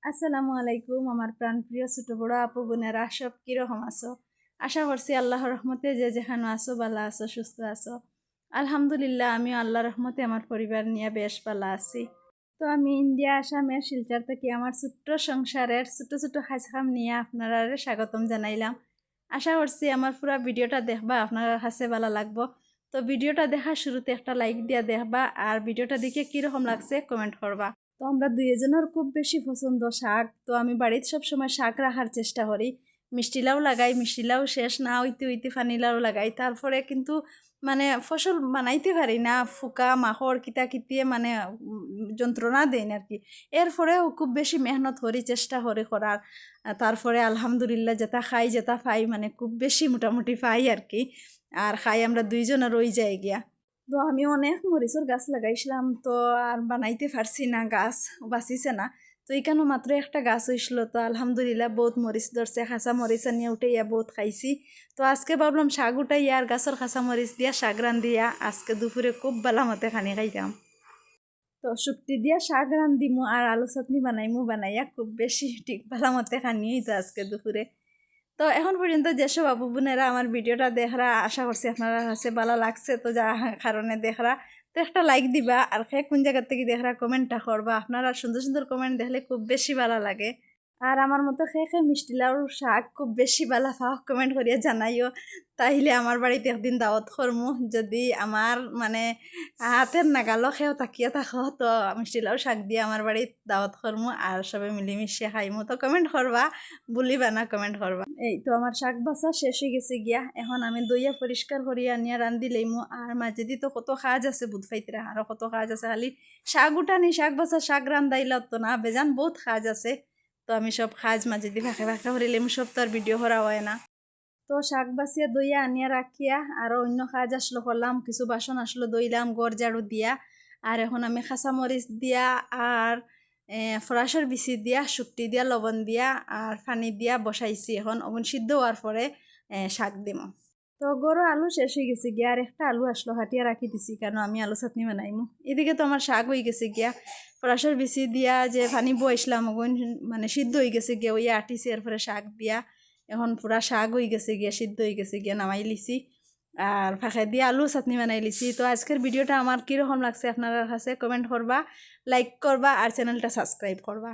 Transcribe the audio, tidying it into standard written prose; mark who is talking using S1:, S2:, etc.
S1: আসসালামু আলাইকুম আমার প্রাণপ্রিয় ছোট বড় আপু বোনেরা সব কিরকম আছো? আশা করছি আল্লাহর রহমতে যে যেখানে আছো ভালো আছো সুস্থ আছো। আলহামদুলিল্লাহ আমিও আল্লাহর রহমতে আমার পরিবার নিয়ে বেশ ভালো আছি। তো আমি ইন্ডিয়া আসামের শিলচর থেকে আমার ছোট্ট সংসারের ছোট ছোট কাজকাম নিয়ে আপনারা স্বাগতম জানাইলাম। আশা করছি আমার পুরো ভিডিওটা দেখবা আপনার কাছে ভালো লাগবো। তো ভিডিওটা দেখার শুরুতে একটা লাইক দিয়া দেখবা আর ভিডিওটা দেখে কিরকম লাগছে কমেন্ট করবা। তো আমরা দুইজনের খুব বেশি পছন্দ শাক, তো আমি বাড়িতে সবসময় শাক রাখার চেষ্টা করি। মিষ্টি লাউ লাগাই, মিষ্টি লাউ শেষ না হইতে হইতে পানি লাউ লাগাই, তারপরে কিন্তু মানে ফসল বানাইতে পারি না, ফুকা মাখড় কিতা কিতিয়ে মানে যন্ত্রণা দেন আর কি। এরপরেও খুব বেশি মেহনত করি, চেষ্টা করি করার। তারপরে আলহামদুলিল্লাহ যেটা খাই যেটা পাই মানে খুব বেশি মোটামুটি পাই আর কি। আর খাই আমরা দুইজনের রই যাই গিয়া। তো আমি অনেক মরিচের গাছ লাগাইছিলাম, তো আর বানাইতে পারছি না, গাছ বাঁচিছে না। তো এখানে মাত্র একটা গাছ হয়েছিল, তো আলহামদুলিল্লাহ বহুত মরিচ ধরছে, খাঁচা মরিচ আনিয়ে উঠাইয়া বহুত খাইছি। তো আজকে ভাবলাম শাক উঠাইয়া আর গাছের খাঁচা মরিচ দিয়া শাক রান্ধিয়া আজকে দুপুরে খুব ভালো মতে খানি খাইতাম। তো শুক্তি দিয়া শাক রান্ধিমু আর আলু চাটনি বানাইমু, বানাইয়া খুব বেশি ঠিক ভালো মতে খানি হইতো আজকে দুপুরে। তো এখন পর্যন্ত যেসব আপু বোনেরা আমার ভিডিওটা দেখরা, আশা করছি আপনারা কাছে ভালো লাগছে, তো যা কারণে দেখরা তো একটা লাইক দিবা আর কোন জায়গা থেকে দেখরা কমেন্টটা করবা। আপনারা সুন্দর সুন্দর কমেন্ট দেখলে খুব বেশি ভালো লাগে। আর আমার মতো মিষ্টি লাউর শাক খুব বেশি ভালো পাও কমেন্ট করিয়া জানাইও, তাইলে আমার বাড়িতে একদিন দাওয়াত করমু। যদি আমার মানে হাতের নাগালো খেয়েও তাকিয়ে থাকো তো মিষ্টি লাউর শাক দিয়ে আমার বাড়িতে দাওয়াত করমু আর সবাই মিলেমিশে খাইমু। তো কমেন্ট করবা, ভুলিবা না কমেন্ট করবা। এই তো আমার শাক বাছা শেষ হয়ে গেছে গিয়া, এখন আমি দইয়া পরিষ্কার করিয়া নিয়ে রান্ধি লইমু। আর মাঝে দি তো কত কাজ আছে বুধ ফাইতরা, আরো কত কাজ আছে, খালি শাক উঠানি শাক বাছা শাক রান্ধাইলা তো না, বেজান বহুত কাজ আছে। তো আমি সব কাজ মাঝে দি ফাঁকে ফাঁকে করিলাম, সব তো আর ভিডিও করা হয় না। তো শাক বাছিয়া দইয়া আনিয়া রাখিয়া আরো অন্য কাজ আসলো করলাম, কিছু বাসন আসলো দইলাম ঘর ঝাড়ু দিয়া। আর এখন আমি খাঁচা মরিচ দিয়া আর ফরাসের বিচি দিয়া শুকটি দিয়া লবণ দিয়া আর পানি দিয়া বসাইছি, এখন অগুন সিদ্ধ হওয়ার পরে শাক দিম। তো গরু আলু শেষ হয়ে গেছে গিয়া, আর একটা আলু আসলো হাটিয়া রাখি দিছি, কেন আমি আলু চাটনি বানাইমু। এদিকে তো আমার শাক হয়ে গেছে গিয়া, ফরাসের বিচি দিয়া যে পানি বইছিলাম ওগুন মানে সিদ্ধ হয়ে গেছে গিয়া, ওই আটিছি এরপরে শাক দিয়া এখন পুরা শাক হয়ে গেছে গিয়া, সিদ্ধ হয়ে গেছে গিয়া, নামাই লিছি। আর ফাঁকে দিয়ে আলু চাটনি বানাই লিছি। তো আজকের ভিডিওটা আমার কীরকম লাগছে আপনার কাছে কমেন্ট করবা, লাইক করবা আর চ্যানেলটা সাবস্ক্রাইব করবা।